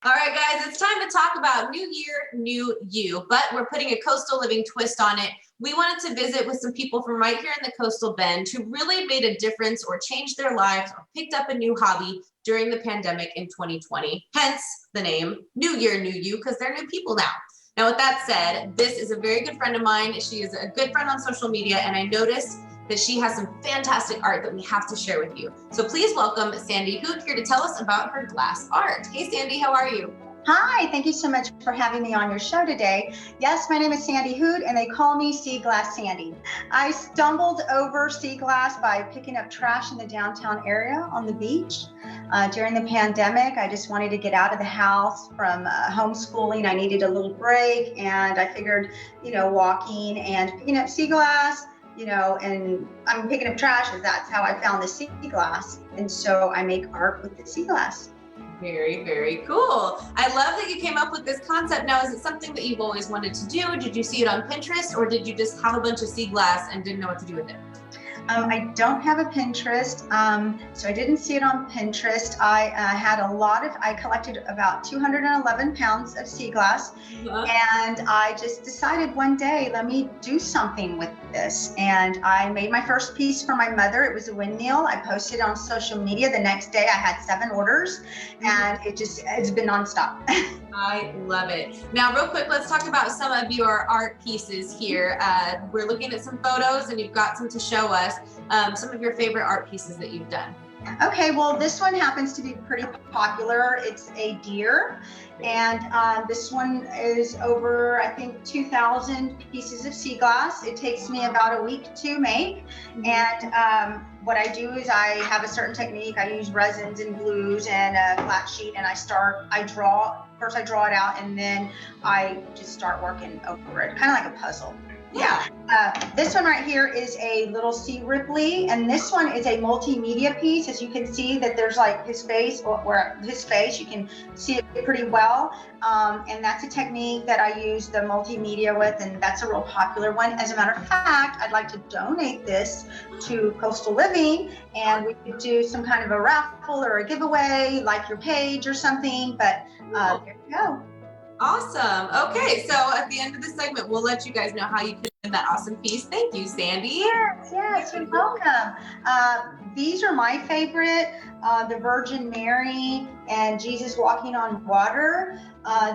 All right, guys, it's time to talk about New Year, New You, but we're putting a coastal living twist on it. We wanted to visit with some people from right here in the coastal bend who really made a difference or changed their lives or picked up a new hobby during the pandemic in 2020. Hence the name New Year, New You, because they're new people now. Now, with that said, this is a very good friend of mine. She is a good friend on social media, and I noticed that she has some fantastic art that we have to share with you. So please welcome Sandi Hoot here to tell us about her glass art. Hey, Sandi, how are you? Hi, thank you so much for having me on your show today. Yes, my name is Sandi Hoot, and they call me Sea Glass Sandy. I stumbled over sea glass by picking up trash in the downtown area on the beach. During the pandemic, I just wanted to get out of the house from homeschooling. I needed a little break, and I figured, walking and picking up sea glass, and I'm picking up trash, as that's how I found the sea glass. And so I make art with the sea glass. Very, very cool. I love that you came up with this concept. Now, is it something that you've always wanted to do? Did you see it on Pinterest, or did you just have a bunch of sea glass and didn't know what to do with it? I don't have a Pinterest, so I didn't see it on Pinterest. I collected about 211 pounds of sea glass, and I just decided one day, let me do something with this. And I made my first piece for my mother. It was a windmill. I posted on social media. The next day I had 7 orders, and it's been nonstop. I love it. Now, real quick, let's talk about some of your art pieces here. We're looking at some photos, and you've got some to show us. Some of your favorite art pieces that you've done. Okay, well, this one happens to be pretty popular. It's a deer, and this one is over, I think, 2,000 pieces of sea glass. It takes me about a week to make, and what I do is I have a certain technique. I use resins and glues and a flat sheet, and I draw. First I draw it out, and then I just start working over it, kind of like a puzzle. Yeah. This one right here is a little sea ripley, and this one is a multimedia piece. As you can see that there's like his face, you can see it pretty well. And that's a technique that I use the multimedia with, and that's a real popular one. As a matter of fact, I'd like to donate this to Coastal Living, and we could do some kind of a raffle or a giveaway, like your page or something, but there you go. Awesome. Okay, so at the end of the segment, we'll let you guys know how you can win that awesome piece. Thank you, Sandi. Yes, you're welcome. These are my favorite, the Virgin Mary and Jesus walking on water.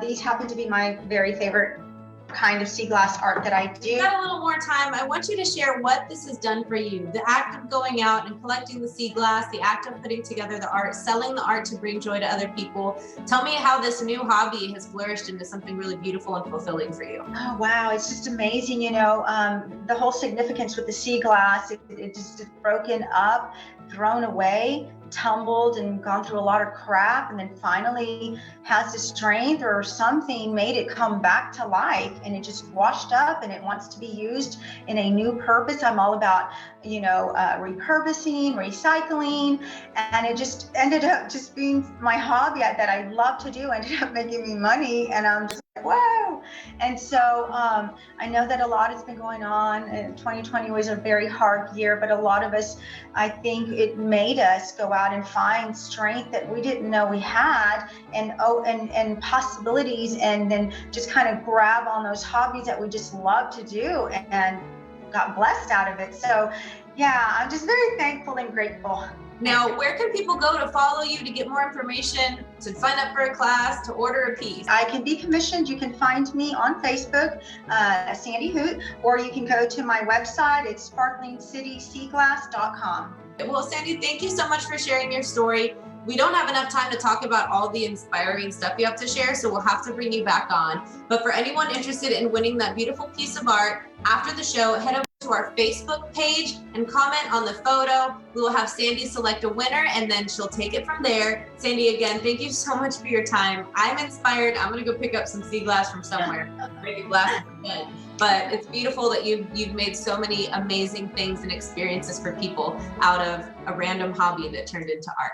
These happen to be my very favorite kind of sea glass art that I do. We've got a little more time. I want you to share what this has done for you. The act of going out and collecting the sea glass, the act of putting together the art, selling the art to bring joy to other people. Tell me how this new hobby has flourished into something really beautiful and fulfilling for you. Oh, wow. It's just amazing. The whole significance with the sea glass, it just is broken up, thrown away, tumbled and gone through a lot of crap, and then finally has the strength or something made it come back to life, and it just washed up and it wants to be used in a new purpose. I'm all about repurposing, recycling, and it just ended up just being my hobby that I love to do, ended up making me money, and I'm just like, whoa. And so I know that a lot has been going on, and 2020 was a very hard year, but a lot of us, I think it made us go out and find strength that we didn't know we had, and possibilities, and then just kind of grab on those hobbies that we just love to do and got blessed out of it. So yeah, I'm just very thankful and grateful. Now, where can people go to follow you, to get more information, to sign up for a class, to order a piece? I can be commissioned. You can find me on Facebook, Sandi Hoot, or you can go to my website. It's sparklingcityseaglass.com. Well, Sandi, thank you so much for sharing your story. We don't have enough time to talk about all the inspiring stuff you have to share, so we'll have to bring you back on. But for anyone interested in winning that beautiful piece of art, after the show, head over to our Facebook page and comment on the photo. We will have Sandi select a winner, and then she'll take it from there. Sandi, again, thank you so much for your time. I'm inspired. I'm going to go pick up some sea glass from somewhere. Maybe glass is good. But it's beautiful that you've made so many amazing things and experiences for people out of a random hobby that turned into art.